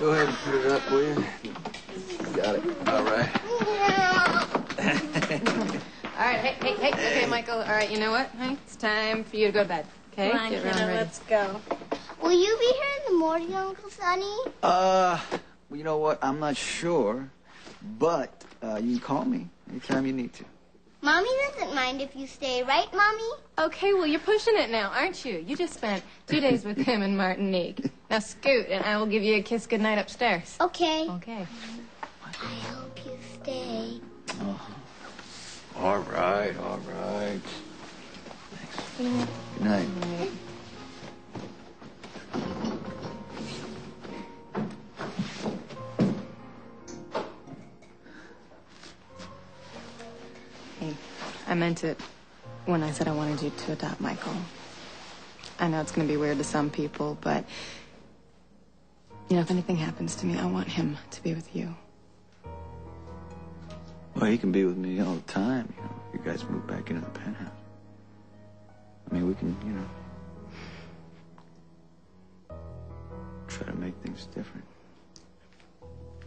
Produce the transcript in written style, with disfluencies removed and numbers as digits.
Go ahead and put it up, will you? Got it. All right. All right, hey, okay, Michael. All right, you know what, honey? It's time for you to go to bed. Okay? Come on, Get kiddo, ready. let's go. Will you be here in the morning, Uncle Sonny? Well, you know what? I'm not sure, but you can call me anytime you need to. Mommy doesn't mind if you stay, right, Mommy? Okay, well, you're pushing it now, aren't you? You just spent 2 days with him in Martinique. Now scoot, and I will give you a kiss goodnight upstairs. Okay. Okay. I hope you stay. All right, all right. Thanks. Good night. Hey, I meant it when I said I wanted you to adopt Michael. I know it's going to be weird to some people, but, you know, if anything happens to me, I want him to be with you. Well, he can be with me all the time, you know. You guys move back into the penthouse. I mean, we can, you know, try to make things different.